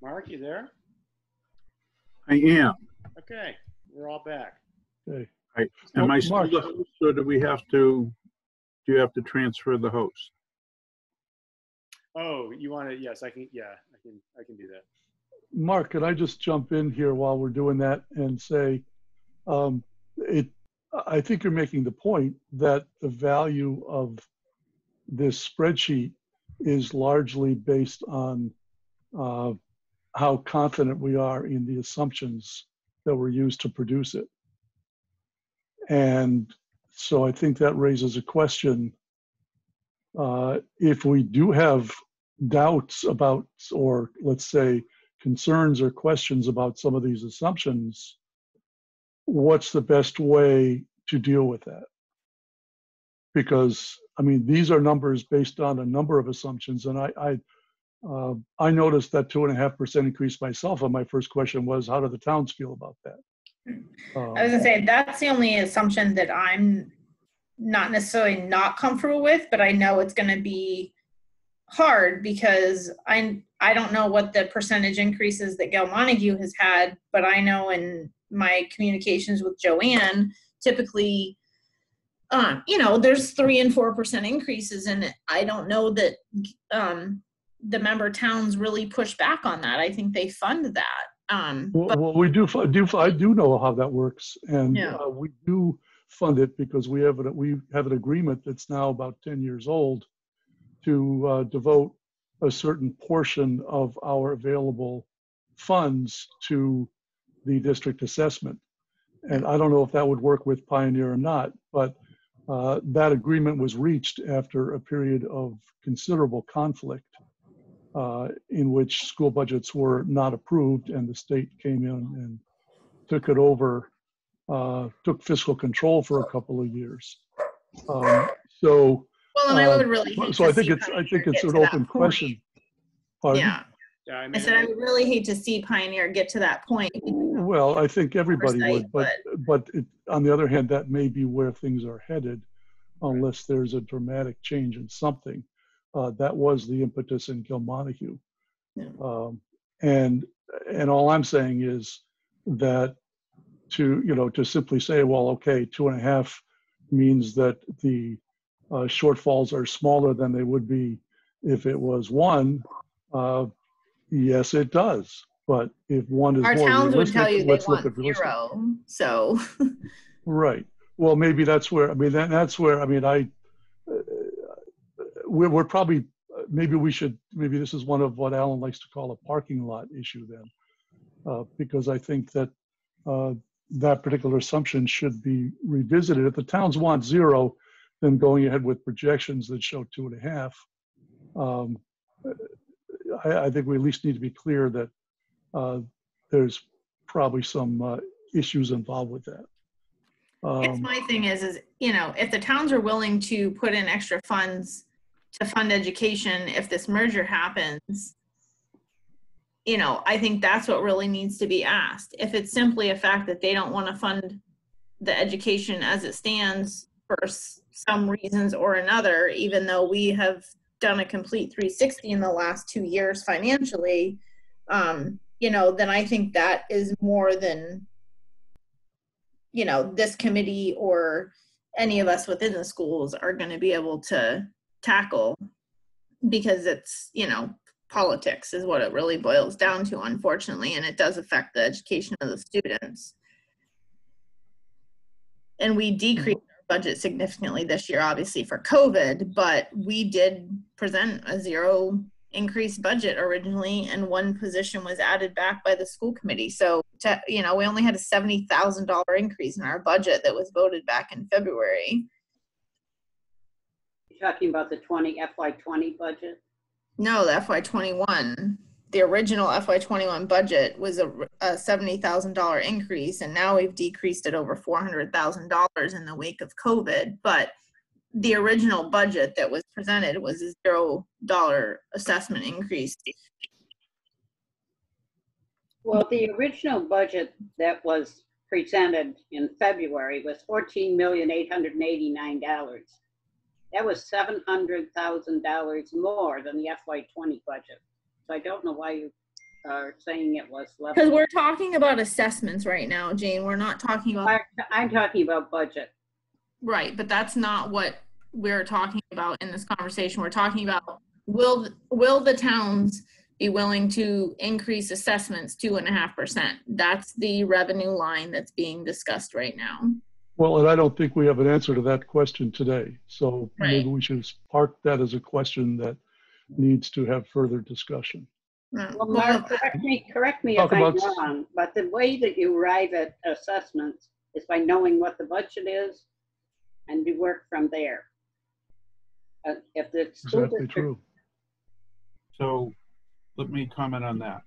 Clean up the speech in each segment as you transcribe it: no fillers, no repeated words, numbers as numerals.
Mark, you there? I am. Okay, we're all back. Okay. Right. Am I still Mark, the host, or do you have to transfer the host? Oh, you want to? Yes, I can. Yeah, I can do that. Mark, could I just jump in here while we're doing that and say, I think you're making the point that the value of this spreadsheet is largely based on how confident we are in the assumptions that were used to produce it. And so I think that raises a question. If we do have doubts about, or let's say concerns or questions about some of these assumptions, what's the best way to deal with that? Because, I mean, these are numbers based on a number of assumptions, and I noticed that 2.5% increase myself, and my first question was, how do the towns feel about that? I was gonna say, that's the only assumption that I'm not necessarily not comfortable with, but I know it's gonna be hard because I don't know what the percentage increases that Gail Montague has had, but I know in my communications with Joanne, typically, there's 3 and 4% increases, and I don't know that the member towns really push back on that. I think they fund that. Well, we do. I do know how that works, and Yeah. We do fund it because we have an agreement that's now about 10 years old to devote a certain portion of our available funds to the district assessment. And I don't know if that would work with Pioneer or not, but that agreement was reached after a period of considerable conflict in which school budgets were not approved, and the state came in and took it over, took fiscal control for a couple of years. Well, and I would really hate so to I think see it's an Pioneer get to open that question. point. Pardon? Yeah. Yeah, I I mean, said I would really hate to see Pioneer get to that point. Well, I think everybody Oversight, would, but on the other hand, that may be where things are headed, unless there's a dramatic change in something. That was the impetus in Gil Montague. Yeah. And all I'm saying is that to simply say, well, okay, 2.5 means that the shortfalls are smaller than they would be if it was 1. Yes, it does. But if 1 is Our more towns would realistic, tell you they let's look want at realistic. 0. So. Right. Well, maybe that's where. I mean, that's where. I mean, we're probably. Maybe we should. Maybe this is one of what Alan likes to call a parking lot issue then, because I think that that particular assumption should be revisited. If the towns want 0, then going ahead with projections that show 2.5. I think we at least need to be clear that there's probably some issues involved with that. I guess my thing is, if the towns are willing to put in extra funds to fund education, if this merger happens, I think that's what really needs to be asked. If it's simply a fact that they don't want to fund the education as it stands for some reasons or another, even though we have done a complete 360 in the last 2 years financially, then I think that is more than, this committee or any of us within the schools are going to be able to tackle, because it's, politics is what it really boils down to, unfortunately, and it does affect the education of the students. And we decreased our budget significantly this year, obviously for COVID, but we did present a 0 increased budget originally, and 1 position was added back by the school committee. So, we only had a $70,000 increase in our budget that was voted back in February. You're talking about the FY20 budget? No, the FY21. The original FY21 budget was a $70,000 increase, and now we've decreased it over $400,000 in the wake of COVID. But the original budget that was presented was a $0 assessment increase. Well, the original budget that was presented in February was $14,889,000. that was $700,000 more than the FY20 budget. So I don't know why you are saying it was level. Because we're talking about assessments right now, Jane. We're not talking about. I'm talking about budget. Right, but that's not what we're talking about in this conversation. We're talking about will the towns be willing to increase assessments 2.5%? That's the revenue line that's being discussed right now. Well, and I don't think we have an answer to that question today. So Right. maybe we should park that as a question that needs to have further discussion. Well, Mark, correct me if Talk I'm about- wrong, but the way that you arrive at assessments is by knowing what the budget is and you work from there. If the school Exactly district, true. So let me comment on that.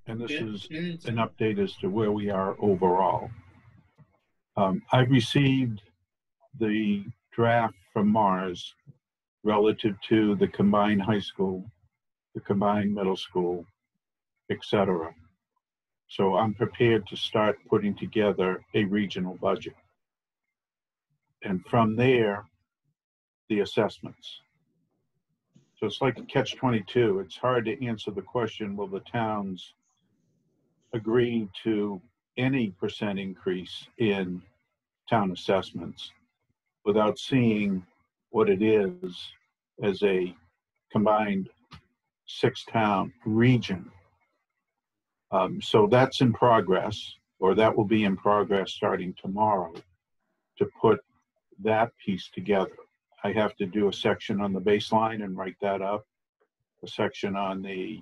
And this is an update as to where we are overall. I've received the draft from Mars relative to the combined high school, the combined middle school, etc. So I'm prepared to start putting together a regional budget. And from there, the assessments. So it's like a catch-22. It's hard to answer the question, will the towns agree to any percent increase in town assessments without seeing what it is as a combined 6-town region. So that's in progress, or that will be in progress starting tomorrow to put that piece together. I have to do a section on the baseline and write that up, a section on the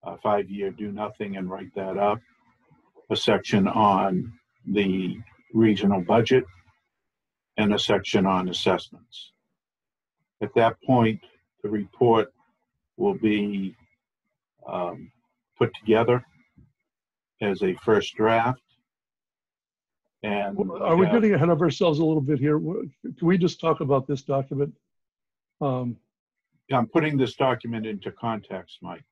5-year do nothing and write that up, a section on the regional budget, and a section on assessments. At that point, the report will be put together as a first draft. And Are we getting ahead of ourselves a little bit here? Can we just talk about this document? I'm putting this document into context, Mike.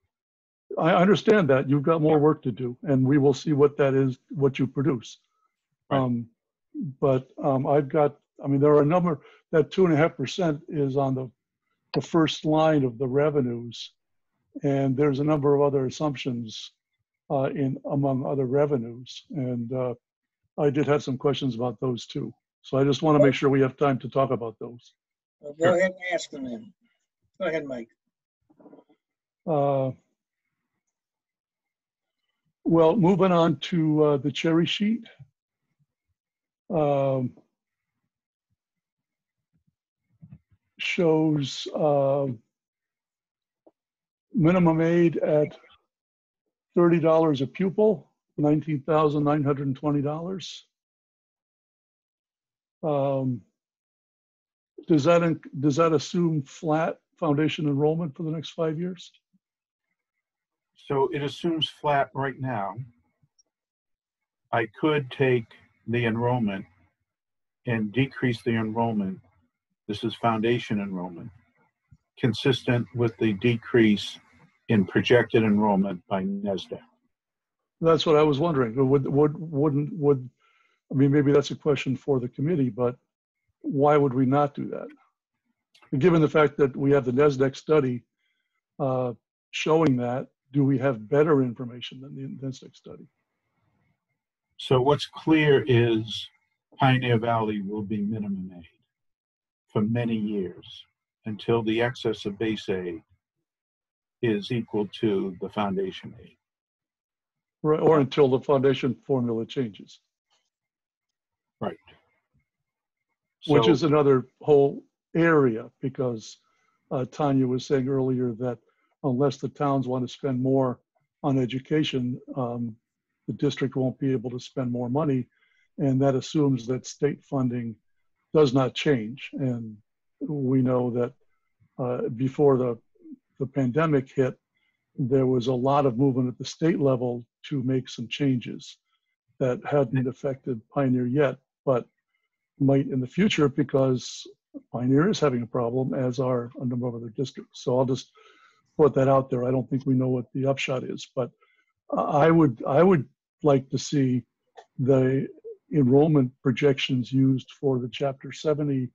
I understand that you've got more work to do, and we will see what that is, what you produce. Right. I've got, I mean, there are a number, that 2.5% is on the first line of the revenues, and there's a number of other assumptions among other revenues, and I did have some questions about those too. So I just want to make sure we have time to talk about those. Well, go ahead and ask them then. Go ahead, Mike. Well, moving on to the cherry sheet. Shows minimum aid at $30 a pupil, $19,920. Does that assume flat foundation enrollment for the next 5 years? So it assumes flat right now. I could take the enrollment and decrease the enrollment. This is foundation enrollment, consistent with the decrease in projected enrollment by NESDEC. That's what I was wondering. Would I mean, maybe that's a question for the committee, but why would we not do that? Given the fact that we have the NESDEC study showing that, do we have better information than the NESDEC study? So what's clear is Pioneer Valley will be minimum aid for many years until the excess of base aid is equal to the foundation aid. Right, or until the foundation formula changes. Right. Which So- is another whole area, because Tanya was saying earlier that unless the towns want to spend more on education, the district won't be able to spend more money. And that assumes that state funding does not change. And we know that before the pandemic hit, there was a lot of movement at the state level to make some changes that hadn't affected Pioneer yet, but might in the future, because Pioneer is having a problem, as are a number of other districts. So I'll just put that out there. I don't think we know what the upshot is, but I would like to see the enrollment projections used for the Chapter 70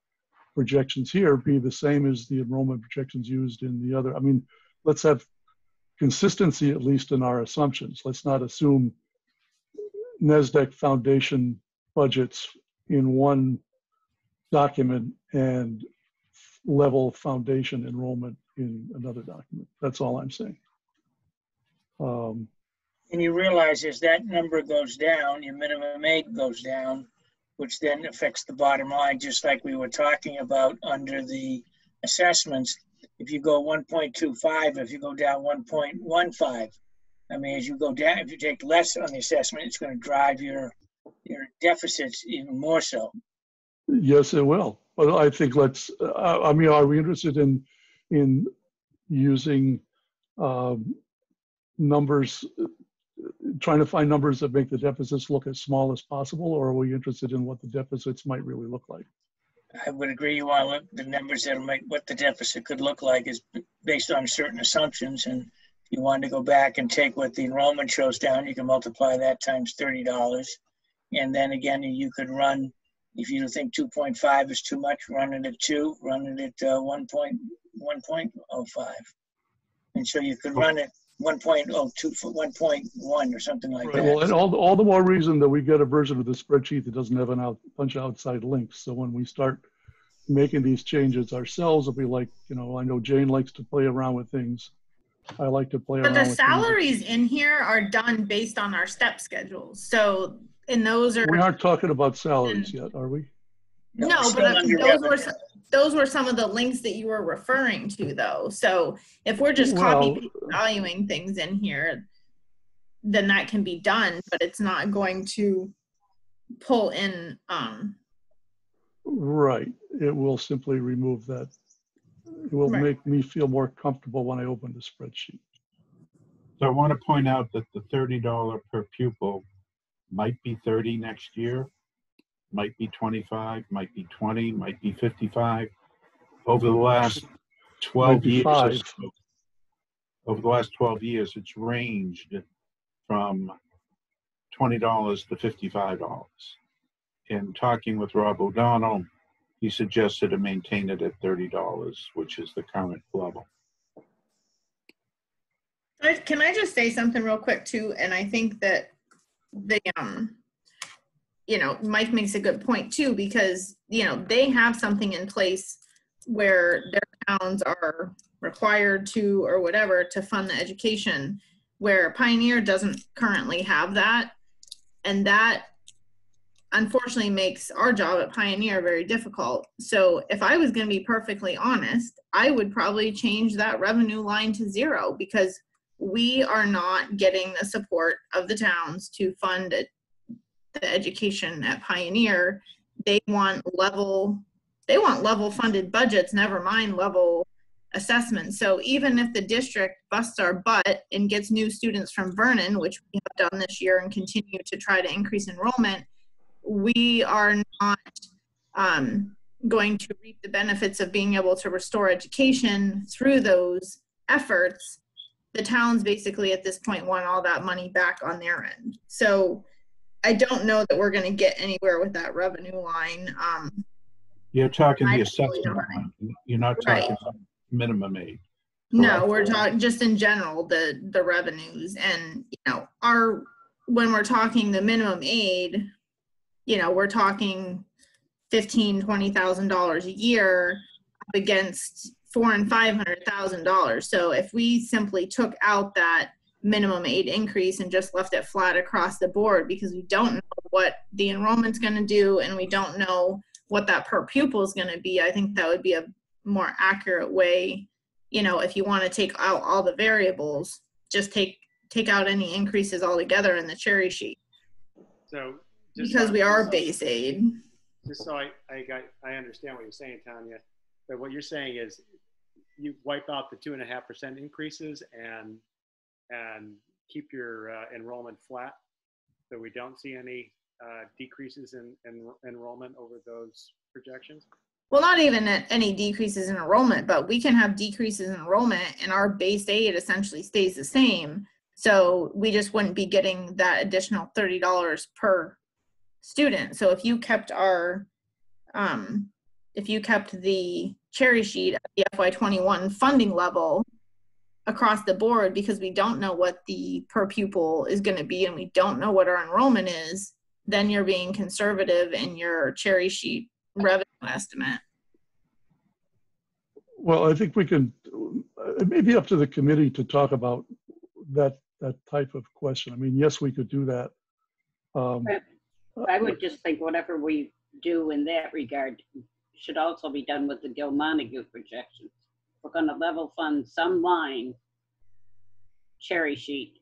projections here be the same as the enrollment projections used in the other. I mean, let's have consistency at least in our assumptions. Let's not assume NASDAQ Foundation budgets in one document and level foundation enrollment in another document. That's all I'm saying. And you realize as that number goes down, your minimum aid goes down, which then affects the bottom line, just like we were talking about under the assessments. If you go 1.25, if you go down 1.15, I mean, as you go down, if you take less on the assessment, it's going to drive your deficits even more so. Yes, it will. But I think let's, I mean, are we interested in using numbers, trying to find numbers that make the deficits look as small as possible, or are we interested in what the deficits might really look like? I would agree you want to look the numbers that make what the deficit could look like is based on certain assumptions. And if you wanted to go back and take what the enrollment shows down, you can multiply that times $30. And then again, you could run, if you think 2.5 is too much, run it at 2, run it at 1.05. And so you could run it 1.02 for 1.1 or something like that. Well, and all the more reason that we get a version of the spreadsheet that doesn't have a bunch of outside links. So when we start making these changes ourselves, it'll be like, you know, I know Jane likes to play around with things. I like to play around with things. But the salaries in here are done based on our step schedules. So, and those are. We aren't talking about salaries yet, are we? No, but those were some of the links that you were referring to, though. So if we're just copy valuing things in here, then that can be done, but it's not going to pull in. Right. It will simply remove that. It will make me feel more comfortable when I open the spreadsheet. So I want to point out that the $30 per pupil might be 30 next year, might be 25, might be 20, might be 55. Over the last 12 years, it's ranged from $20 to $55. In talking with Rob O'Donnell, he suggested to maintain it at $30, which is the current level. Can I just say something real quick too? And I think that the you know, Mike makes a good point too, because, you know, they have something in place where their towns are required to, or whatever, to fund the education, where Pioneer doesn't currently have that. And that unfortunately makes our job at Pioneer very difficult. So if I was going to be perfectly honest, I would probably change that revenue line to 0, because we are not getting the support of the towns to fund the education at Pioneer. They want level funded budgets, never mind level assessments. So even if the district busts our butt and gets new students from Vernon, which we have done this year and continue to try to increase enrollment, we are not going to reap the benefits of being able to restore education through those efforts. The towns basically at this point want all that money back on their end. So I don't know that we're going to get anywhere with that revenue line. You're talking the assessment line. You're not talking minimum aid. No, we're talking just in general, the revenues. And, you know, when we're talking the minimum aid, you know, we're talking $15,000, $20,000 a year up against $400,000 and $500,000. So if we simply took out that minimum aid increase and just left it flat across the board, because we don't know what the enrollment's going to do and we don't know what that per pupil is going to be, I think that would be a more accurate way. You know, if you want to take out all the variables, just take out any increases altogether in the cherry sheet. So because we are base aid. Just so I understand what you're saying, Tanya, but what you're saying is you wipe out the 2.5% increases and keep your enrollment flat, so we don't see any decreases in enrollment over those projections? Well, not even any decreases in enrollment, but we can have decreases in enrollment and our base aid essentially stays the same. So we just wouldn't be getting that additional $30 per student. So if you kept our if you kept the cherry sheet at the FY21 funding level across the board, because we don't know what the per pupil is going to be and we don't know what our enrollment is, then you're being conservative in your cherry sheet revenue estimate. Well, I think we can, it may be up to the committee to talk about that type of question. I mean, yes, we could do that. I would just think whatever we do in that regard should also be done with the Gil-Montague projections. We're going to level fund some line cherry sheet,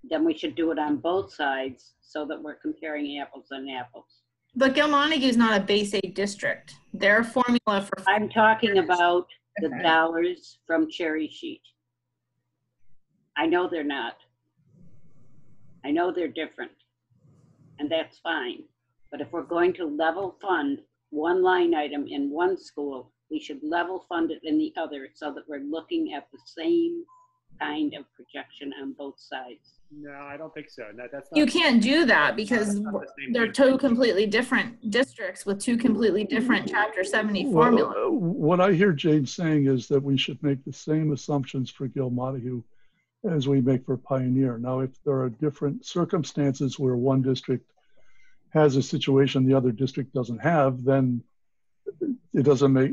then we should do it on both sides so that we're comparing apples and apples. But Gil-Montague is not a base aid district. Their formula for— I'm talking about the dollars from cherry sheet. I know they're not. I know they're different, and that's fine. But if we're going to level fund one line item in one school, we should level fund it in the other so that we're looking at the same kind of projection on both sides. No, I don't think so. No, that's not. You can't do that because they're two completely different districts with two completely different Chapter 70 formulas. Well, what I hear Jane saying is that we should make the same assumptions for Gil-Montague as we make for Pioneer. Now, if there are different circumstances where one district has a situation the other district doesn't have, then it doesn't make,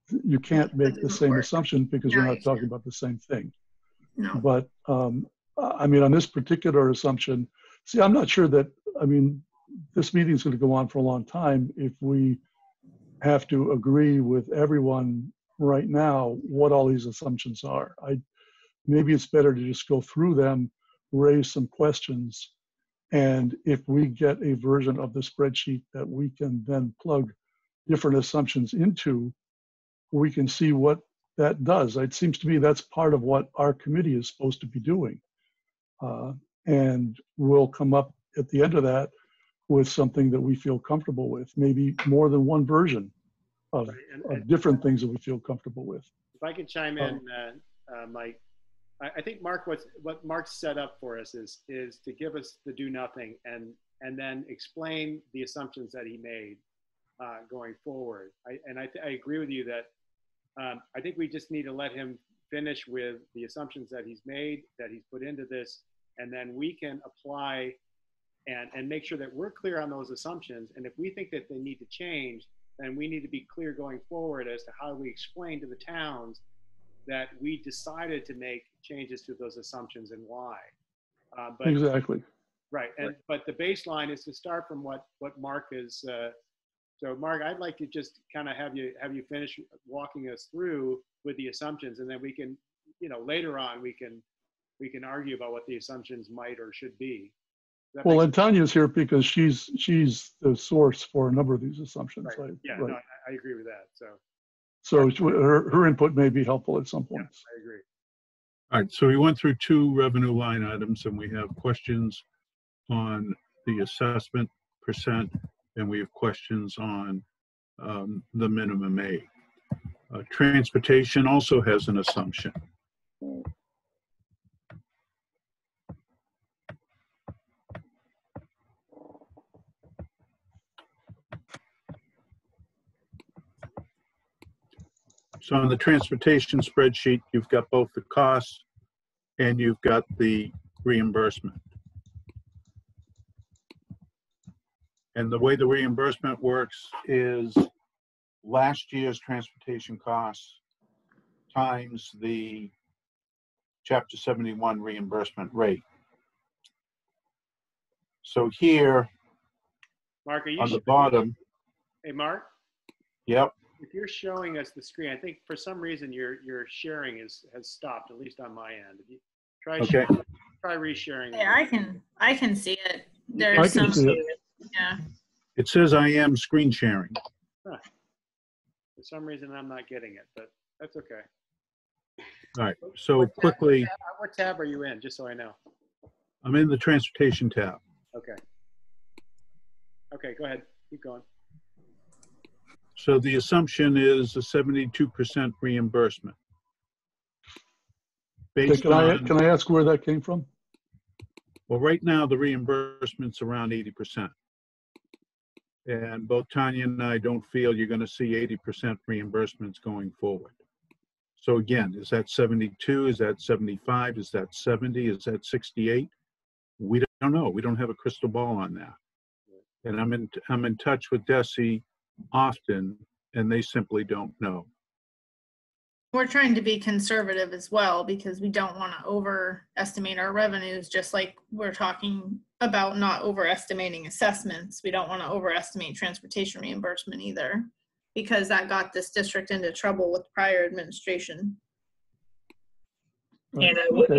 you can't make the same assumption because you're not talking about the same thing. No. But I mean, on this particular assumption, see, I'm not sure that, I mean, this meeting is going to go on for a long time if we have to agree with everyone right now what all these assumptions are. Maybe it's better to just go through them, raise some questions, and if we get a version of the spreadsheet that we can then plug different assumptions into, we can see what that does. It seems to me that's part of what our committee is supposed to be doing. And we'll come up at the end of that with something that we feel comfortable with, maybe more than one version of, of different things that we feel comfortable with. If I could chime in, Mike, I think Mark, what Mark set up for us is to give us the do nothing and then explain the assumptions that he made going forward. I agree with you that I think we just need to let him finish with the assumptions that he's made, that he's put into this, and then we can apply and make sure that we're clear on those assumptions. And if we think that they need to change, then we need to be clear going forward as to how we explain to the towns that we decided to make changes to those assumptions and why. But, exactly. Right. But the baseline is to start from what Mark is. So Mark, I'd like to just kind of have you finish walking us through with the assumptions, and then we can, later on we can argue about what the assumptions might or should be. Well, and Tanya's here because she's the source for a number of these assumptions. Right. Yeah, right. No, I agree with that. So her input may be helpful at some points. Yeah, I agree. All right, so we went through 2 revenue line items and we have questions on the assessment percent and we have questions on the minimum aid. Transportation also has an assumption. So on the transportation spreadsheet, you've got both the costs and you've got the reimbursement. And the way the reimbursement works is last year's transportation costs times the Chapter 71 reimbursement rate. So here, Mark, are you on the bottom. Hey, Mark? Yep. If you're showing us the screen, I think for some reason your sharing has stopped, at least on my end. If you try try resharing. Yeah, I can see it. There's I can see it. Yeah. It says I am screen sharing. Huh. For some reason I'm not getting it, but that's okay. All right, so quickly. What tab are you in, just so I know? I'm in the transportation tab. Okay. Okay, go ahead. Keep going. So the assumption is a 72% reimbursement. Based on, can I ask where that came from? well, right now the reimbursement's around 80%. And both Tanya and I don't feel you're going to see 80% reimbursements going forward. So again, is that 72? Is that 75? Is that 70? Is that 68? We don't know. We don't have a crystal ball on that. And I'm in touch with DESE often, and they simply don't know. We're trying to be conservative as well because we don't want to overestimate our revenues, just like we're talking about not overestimating assessments. We don't want to overestimate transportation reimbursement either, because that got this district into trouble with prior administration. And I would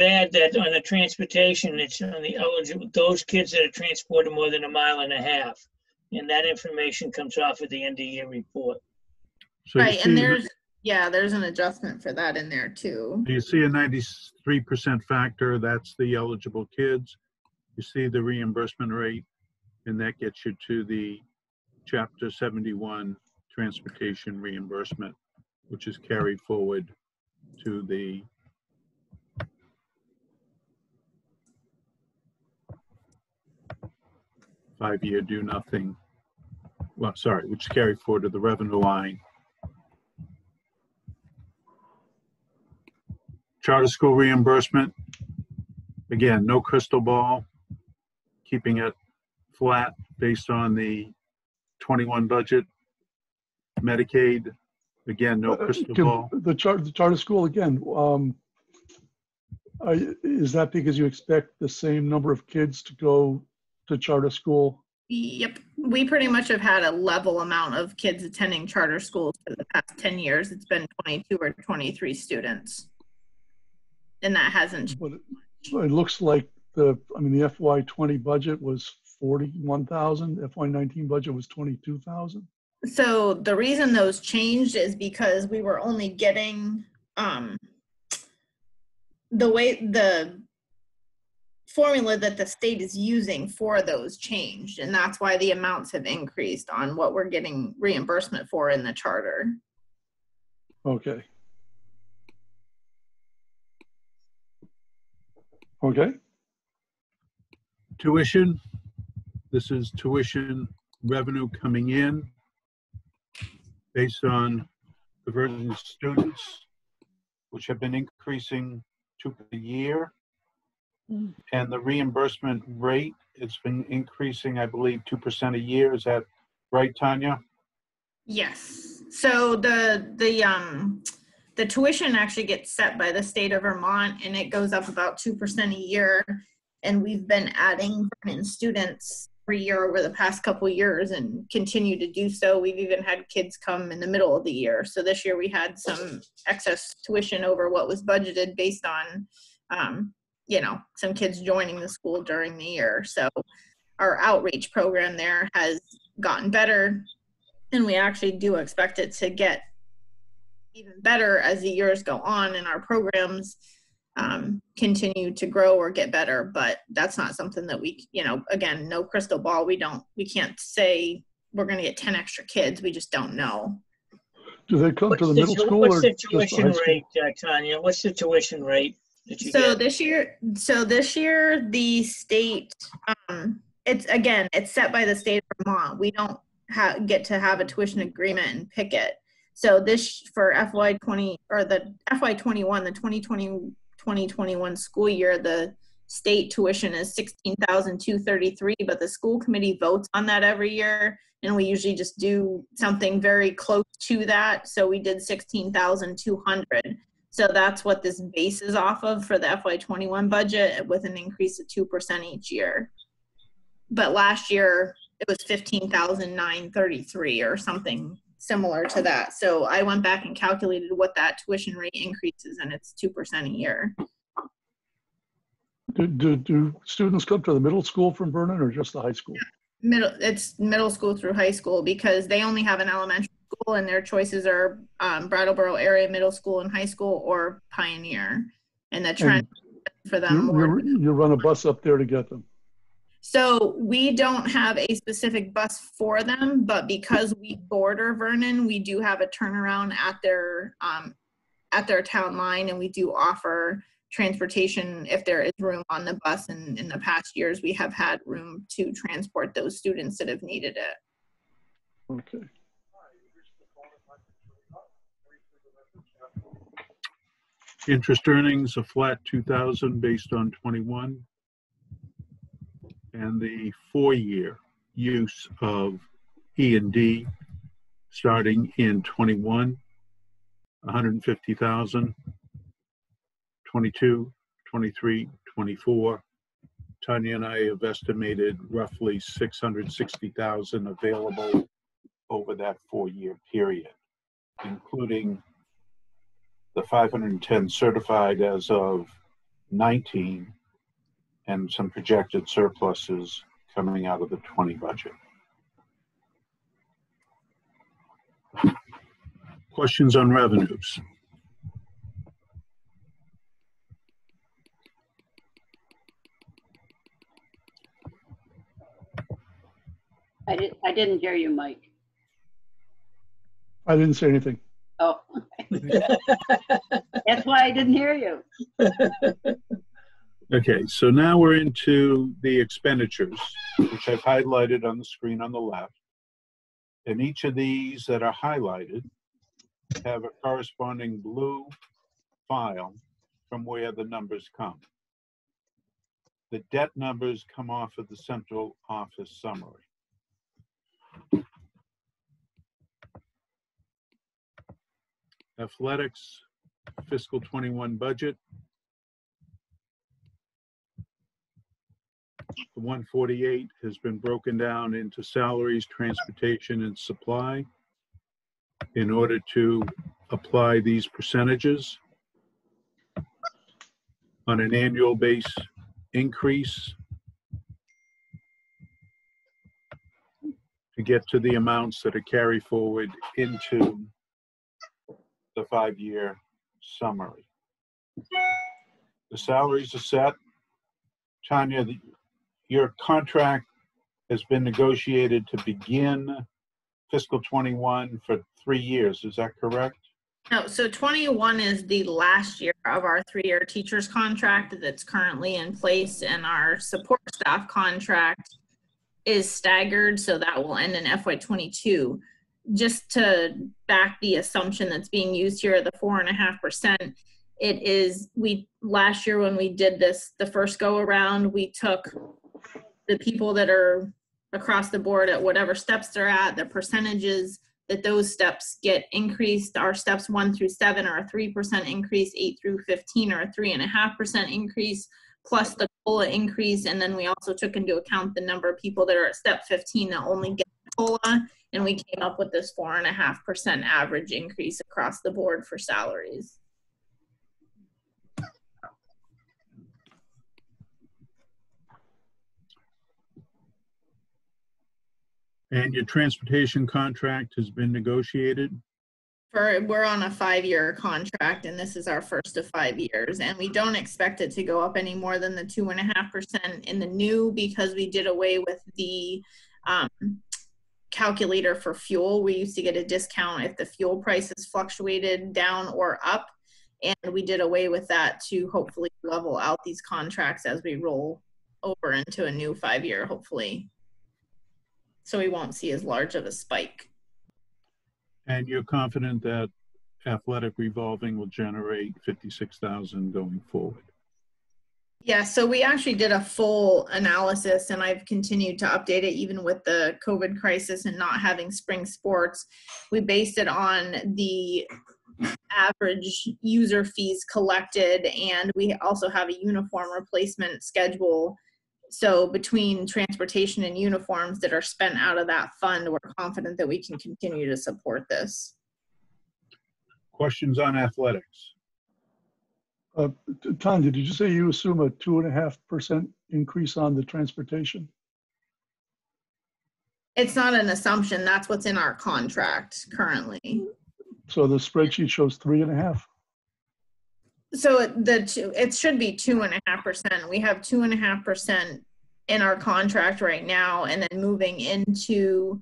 add that on the transportation, it's on the eligible, those kids that are transported more than 1.5 miles. And that information comes off of the end of year report. So right, and there's an adjustment for that in there too. You see a 93% factor, that's the eligible kids. You see the reimbursement rate, and that gets you to the Chapter 71 transportation reimbursement, which is carried forward to the five-year do nothing. Well, sorry, which is carried forward to the revenue line. Charter school reimbursement, again, no crystal ball, keeping it flat based on the 21 budget. Medicaid, again, no crystal ball. The charter school, again, is that because you expect the same number of kids to go to charter school? Yep, we pretty much have had a level amount of kids attending charter schools for the past 10 years. It's been 22 or 23 students. And that hasn't. But it looks like the FY20 budget was 41,000. FY19 budget was 22,000. So the reason those changed is because we were only getting the way the formula that the state is using for those changed, and that's why the amounts have increased on what we're getting reimbursement for in the charter. Okay. Okay. Tuition. This is tuition revenue coming in based on conversion students, which have been increasing per year. And the reimbursement rate, it's been increasing, I believe, 2% a year. Is that right, Tanya? Yes. So the tuition actually gets set by the state of Vermont, and it goes up about 2% a year. And we've been adding Vernon students every year over the past couple of years and continue to do so. We've even had kids come in the middle of the year. So this year we had some excess tuition over what was budgeted based on, some kids joining the school during the year. So our outreach program there has gotten better, and we actually do expect it to get even better as the years go on and our programs continue to grow or get better. But that's not something that we, again, no crystal ball. We can't say we're going to get 10 extra kids. We just don't know. Do they come to the middle school? What's or the just the high tuition school? rate, Tanya? What's the tuition rate that you So get? this year the state, it's set by the state of Vermont. We don't get to have a tuition agreement and pick it. So this for FY20 or the FY21, the 2020-2021 school year, the state tuition is $16,233, but the school committee votes on that every year, and we usually just do something very close to that. So we did $16,200. So that's what this base is off of for the FY21 budget, with an increase of 2% each year. But last year it was $15,933 or something similar to that. So I went back and calculated what that tuition rate increases, and it's 2% a year. Do students come to the middle school from Vernon or just the high school? It's middle school through high school, because they only have an elementary school, and their choices are Brattleboro area middle school and high school or Pioneer, and the trend for them. You run a bus up there to get them. So we don't have a specific bus for them, but because we border Vernon, we do have a turnaround at their town line, and we do offer transportation if there is room on the bus. And in the past years, we have had room to transport those students that have needed it. Okay. Interest earnings, a flat 2,000 based on 21. And the 4-year use of E&D starting in 21, 150,000, 22, 23, 24. Tanya and I have estimated roughly 660,000 available over that 4-year period, including the 510 certified as of 19 and some projected surpluses coming out of the 20 budget. Questions on revenues? I didn't hear you, Mike. I didn't say anything. Oh, that's why I didn't hear you. Okay, so now we're into the expenditures, which I've highlighted on the screen on the left. And each of these that are highlighted have a corresponding blue file from where the numbers come. The debt numbers come off of the central office summary. Athletics, fiscal 21 budget. The 148 has been broken down into salaries, transportation, and supply in order to apply these percentages on an annual base increase to get to the amounts that are carried forward into the 5-year summary. The salaries are set. Tanya, your contract has been negotiated to begin fiscal 21 for 3 years. Is that correct? No, so 21 is the last year of our 3-year teacher's contract that's currently in place, and our support staff contract is staggered, so that will end in FY22. Just to back the assumption that's being used here, the 4.5%, it is, last year when we did this, the first go around, we took the people that are across the board at whatever steps they're at, the percentages that those steps get increased. Our steps 1 through 7 are a 3% increase, 8 through 15 are a 3.5% increase, plus the COLA increase. And then we also took into account the number of people that are at step 15 that only get COLA. And we came up with this 4.5% average increase across the board for salaries. And your transportation contract has been negotiated? We're on a 5-year contract, and this is our first of 5 years. And we don't expect it to go up any more than the 2.5% in the new, because we did away with the calculator for fuel. We used to get a discount if the fuel prices fluctuated down or up. And we did away with that to hopefully level out these contracts as we roll over into a new 5-year, hopefully. So we won't see as large of a spike. And you're confident that athletic revolving will generate 56,000 going forward? Yeah, so we actually did a full analysis, and I've continued to update it even with the COVID crisis and not having spring sports. We based it on the average user fees collected, and we also have a uniform replacement schedule. So between transportation and uniforms that are spent out of that fund, we're confident that we can continue to support this. Questions on athletics? Tom, did you just say you assume a 2.5% increase on the transportation? It's not an assumption. That's what's in our contract currently. So the spreadsheet shows 3.5%. So it should be 2.5%. We have 2.5% in our contract right now, and then moving into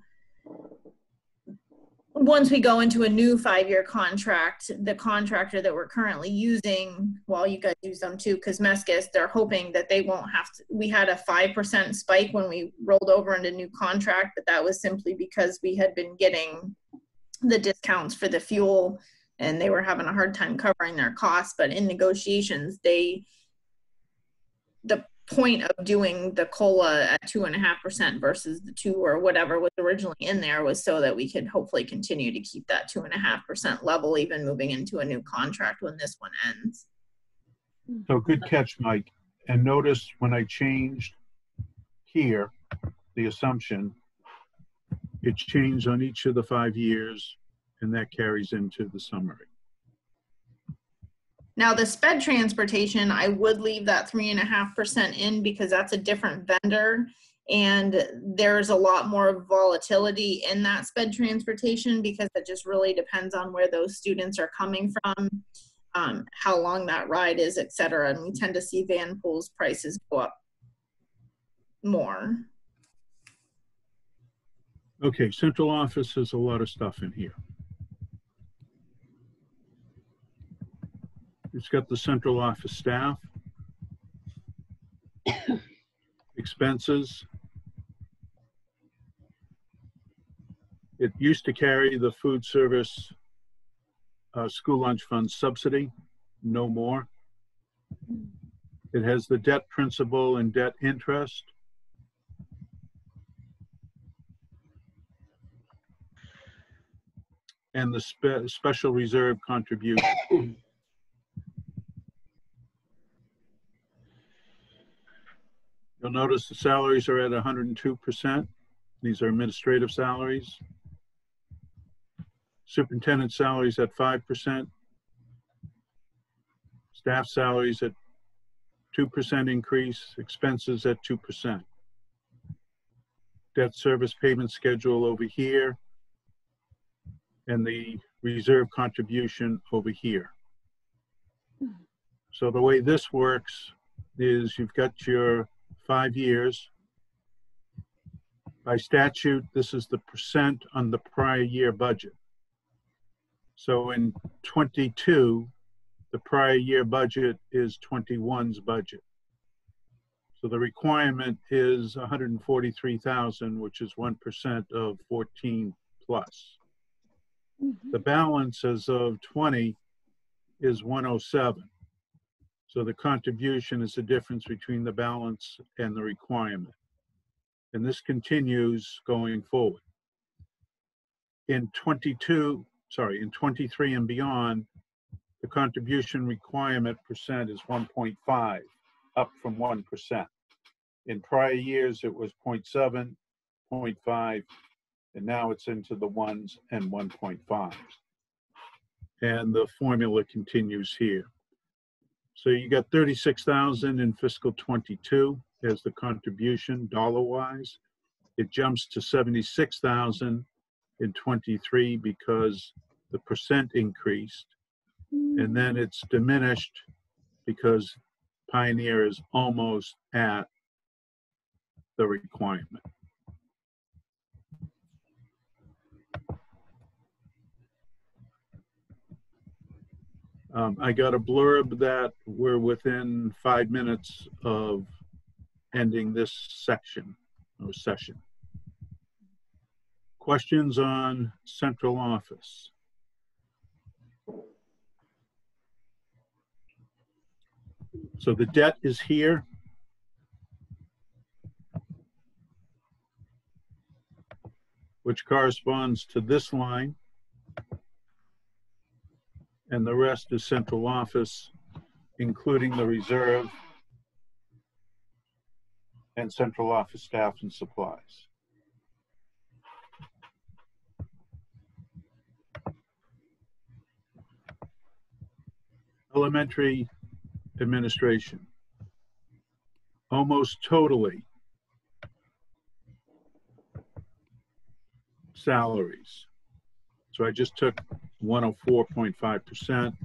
once we go into a new 5-year contract, the contractor that we're currently using, well, you guys use them too, because Meskis, they're hoping that they won't have to, we had a 5% spike when we rolled over into new contract, but that was simply because we had been getting the discounts for the fuel and they were having a hard time covering their costs. But in negotiations, the point of doing the COLA at 2.5% versus the 2 or whatever was originally in there was so that we could hopefully continue to keep that 2.5% level, even moving into a new contract when this one ends. So good catch, Mike. And notice when I changed here, the assumption, it changed on each of the 5 years, and that carries into the summary. Now the sped transportation, I would leave that 3.5% in because that's a different vendor and there's a lot more volatility in that sped transportation because it just really depends on where those students are coming from, how long that ride is, et cetera. And we tend to see van pools prices go up more. Okay, central office has a lot of stuff in here. It's got the central office staff, expenses. It used to carry the food service school lunch fund subsidy, no more. It has the debt principal and debt interest. And the special reserve contribution. You'll notice the salaries are at 102%. These are administrative salaries. Superintendent salaries at 5%. Staff salaries at 2% increase, expenses at 2%. Debt service payment schedule over here, and the reserve contribution over here. So the way this works is you've got your 5 years. By statute, this is the percent on the prior year budget. So in 22, the prior year budget is 21's budget. So the requirement is 143,000, which is 1% of 14 plus. The balance as of 20 is 107. So the contribution is the difference between the balance and the requirement. And this continues going forward. In 23 and beyond, the contribution requirement percent is 1.5, up from 1%. In prior years, it was 0.7, 0.5, and now it's into the 1s and 1.5s. And the formula continues here. So you got 36,000 in fiscal 22 as the contribution dollar-wise. It jumps to 76,000 in 23 because the percent increased, and then it's diminished because Pioneer is almost at the requirement. I got a blurb that we're within 5 minutes of ending this section or session. Questions on central office? So the debt is here. Which corresponds to this line. And the rest is central office, including the reserve and central office staff and supplies. Elementary administration, almost totally salaries. So I just took 104.5%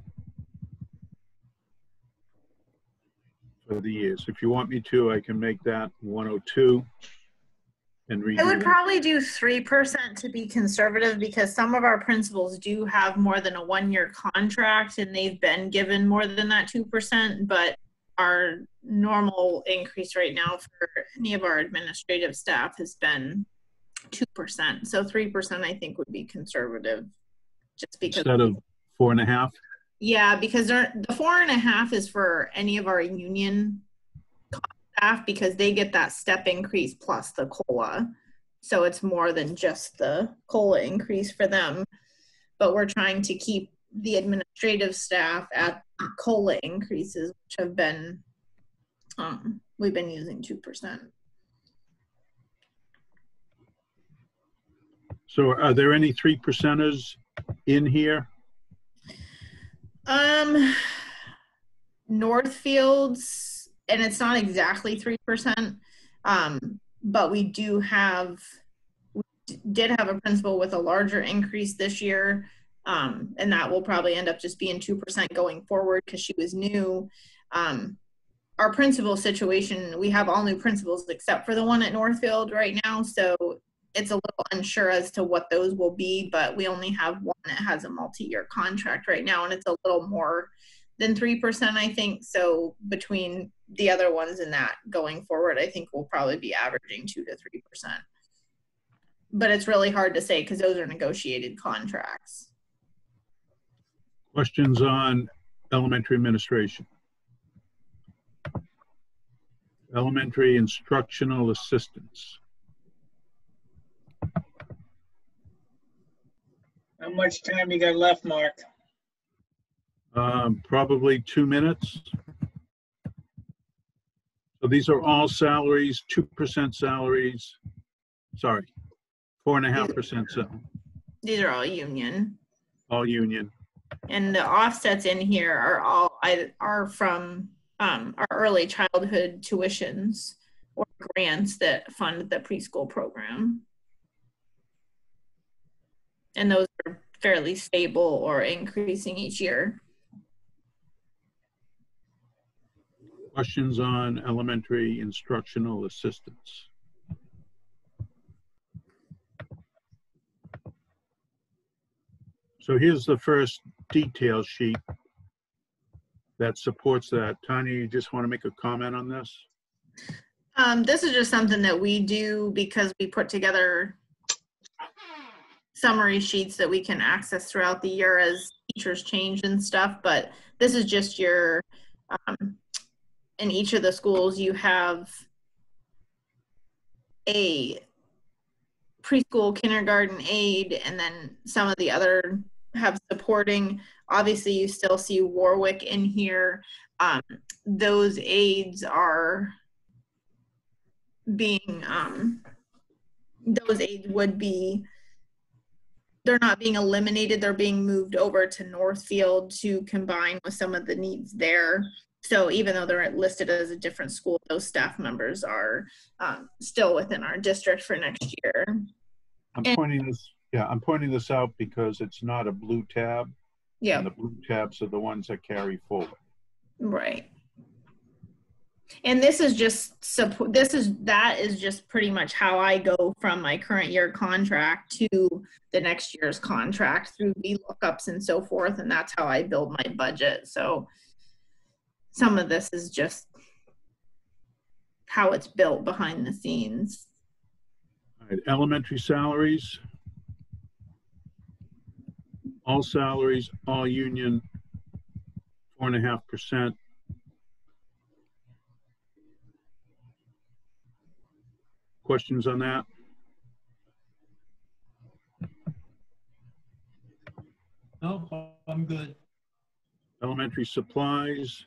for the years. If you want me to, I can make that 102. and I would redo it? probably do 3% to be conservative, because some of our principals do have more than a 1-year contract and they've been given more than that 2%, but our normal increase right now for any of our administrative staff has been 2%. So 3% I think would be conservative, just because. Instead of 4.5? Yeah, because the 4.5 is for any of our union staff, because they get that step increase plus the COLA. So it's more than just the COLA increase for them. But we're trying to keep the administrative staff at COLA increases, which have been, we've been using 2%. So are there any 3%ers in here? Northfield's, and it's not exactly 3%, but we did have a principal with a larger increase this year, and that will probably end up just being 2% going forward because she was new. Our principal situation, we have all new principals except for the one at Northfield right now, so it's a little unsure as to what those will be, but we only have one that has a multi-year contract right now, and it's a little more than 3%, I think. So between the other ones and that going forward, I think we'll probably be averaging 2 to 3%. But it's really hard to say because those are negotiated contracts. Questions on elementary administration? Elementary instructional assistants. How much time you got left, Mark? Probably 2 minutes. So these are all salaries, 2% salaries. Sorry, 4.5% salary. These are all union. All union. And the offsets in here are from our early childhood tuitions or grants that fund the preschool program. And those are fairly stable or increasing each year. Questions on elementary instructional assistants? So here's the first detail sheet that supports that. Tanya, you just want to make a comment on this? This is just something that we do because we put together summary sheets that we can access throughout the year as teachers change and stuff. But this is just your, in each of the schools, you have a preschool, kindergarten aide, and then some of the other have supporting. Obviously, you still see Warwick in here. Those aides are being, those aides would be, they're not being eliminated, they're being moved over to Northfield to combine with some of the needs there. So even though they're listed as a different school, those staff members are still within our district for next year. I'm pointing this out because it's not a blue tab. Yeah. And the blue tabs are the ones that carry forward. Right. And this is just support. That is just pretty much how I go from my current year contract to the next year's contract through VLOOKUPs and so forth. And that's how I build my budget. So some of this is just how it's built behind the scenes. All right, elementary salaries. All salaries, all union, 4.5%. Questions on that? No, I'm good. Elementary supplies,